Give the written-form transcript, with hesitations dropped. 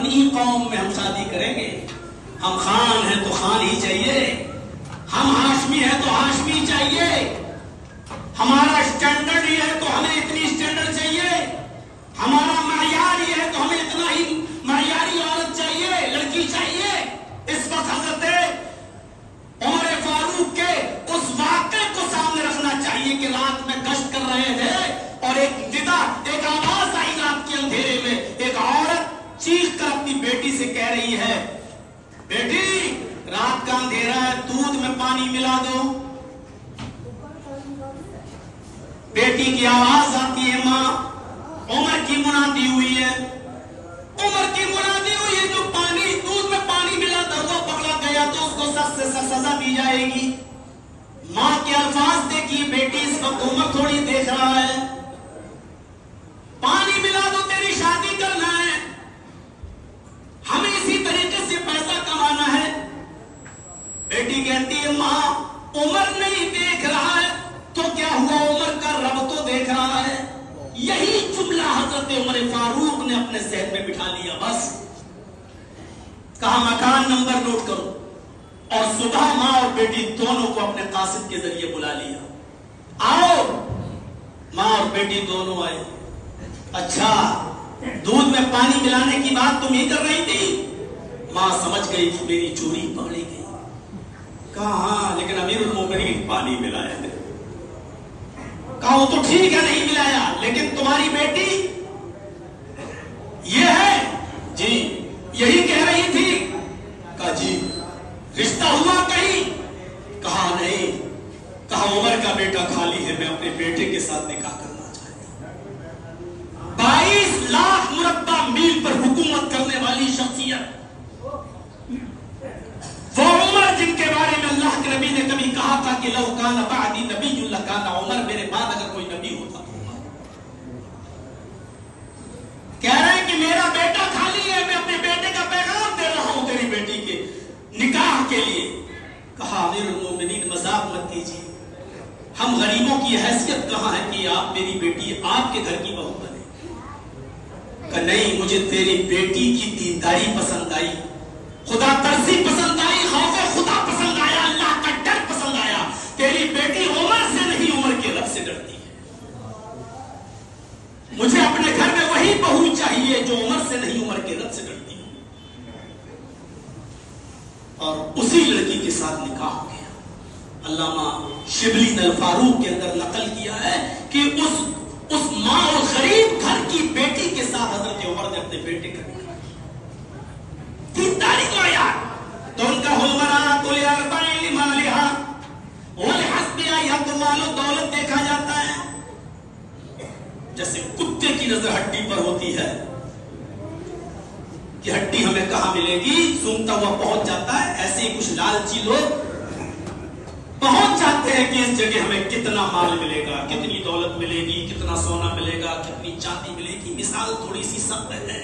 اپنی قوم میں ہم شادی کریں گے. ہم خان ہیں تو خان ہی چاہیے, ہم ہاشمی ہیں تو ہاشمی چاہیے, ہمارا اسٹینڈرڈ یہ ہے تو ہمیں اتنی اسٹینڈرڈ چاہیے, ہمارا معیار یہ ہے تو ہمیں اتنا ہی معیاری عورت چاہیے, لڑکی چاہیے. اس وقت حضرت عمر فاروق کے اس واقعے کو سامنے رکھنا چاہیے کہ رات میں گشت کر رہے تھے اور ایک آواز آئی رات کے اندھیرے میں, ایک عورت چیخ کر اپنی بیٹی سے کہہ رہی ہے, بیٹی رات کا اندھیرا ہے, دودھ میں پانی ملا دو. بیٹی کی آواز آتی ہے, ماں عمر کی منادی ہوئی ہے, عمر کی منادی ہوئی ہے, جو پانی دودھ میں پانی ملا کر وہ پکڑا گیا تو اس کو سخت سے سخت سزا دی جائے گی. ماں کے الفاظ دیکھیے, بیٹی اس وقت عمر تھوڑی دیکھ رہا ہے, پانی ملا دو تیری شادی کرنا ہے, ہمیں اسی طریقے سے پیسہ کمانا ہے. بیٹی کہتی ہے, ماں عمر نہیں دیکھ رہا ہے تو کیا ہوا, عمر کا رب تو دیکھ رہا ہے. یہی جملہ حضرت عمر فاروق نے اپنے ذہن میں بٹھا لیا. بس کہا مکان نمبر نوٹ کرو, اور صبح ماں اور بیٹی دونوں کو اپنے قاصد کے ذریعے بلا لیا. آؤ. ماں اور بیٹی دونوں آئے. اچھا دودھ میں پانی ملانے کی بات تم ہی کر رہی تھی. ماں سمجھ گئی کہ میری چوری پکڑی گئی. کہا ہاں, لیکن امیر المومنین پانی ملایا ہے. کہا وہ تو ٹھیک ہے نہیں ملایا, لیکن تمہاری بیٹی یہ ہے. جی یہی کہہ رہی تھی. کہا جی رشتہ ہوا کہیں. کہا نہیں. کہا عمر کا بیٹا خالی ہے, میں اپنے بیٹے کے ساتھ نکاح کرنا چاہتا ہوں. 22 لاکھ مربع میل پر حکومت کرنے والی شخصیت, وہ عمر جن کے بارے میں اللہ کے نبی نے کبھی کہا تھا کہ لو کان بعدی نبی لکان عمر, میرے بعد اگر کوئی نبی ہوتا تو عمر. کہہ رہے ہیں کہ میرا بیٹا خالی ہے, میں اپنے بیٹے کا پیغام دے رہا ہوں تیری بیٹی کے نکاح کے لیے. کہا امیر المومنین مذاق مت کیجیے, ہم غریبوں کی حیثیت کہاں ہے کہ آپ میری بیٹی آپ کے گھر کی بہو بنے. کہ نہیں, مجھے تیری بیٹی کی دینداری پسند آئی, خدا ترسی پسند آئی, خوف خدا پسند آیا, اللہ کا ڈر پسند آیا. تیری بیٹی عمر سے نہیں عمر کے رب سے ڈرتی ہے. مجھے اپنے گھر میں وہی بہو چاہیے جو عمر سے نہیں عمر کے رب سے ڈرتی ہے. اور اسی لڑکی کے ساتھ نکاح ہو گیا. علامہ شبلی نے الفاروق کے اندر نقل کیا ہے کہ اس ماں اور غریب گھر کی بیٹی کے ساتھ حضرت عمر نے اپنے بیٹے کا نکاح تاریخ آیا. تو ان کا حلمرات الاربعین لمالہا ولحسبہا, یا تو مال و دولت دیکھا جاتا ہے جیسے کتے کی نظر ہڈی پر ہوتی ہے کہ ہڈی ہمیں کہاں ملے گی, سونگتا ہوا پہنچ جاتا ہے. ایسے ہی کچھ لالچی لوگ پہنچ جاتے ہیں کہ اس جگہ ہمیں کتنا مال ملے گا, کتنی دولت ملے گی, کتنا سونا ملے گا, کتنی چاندی ملے گی. مثال تھوڑی سی سخت ہے,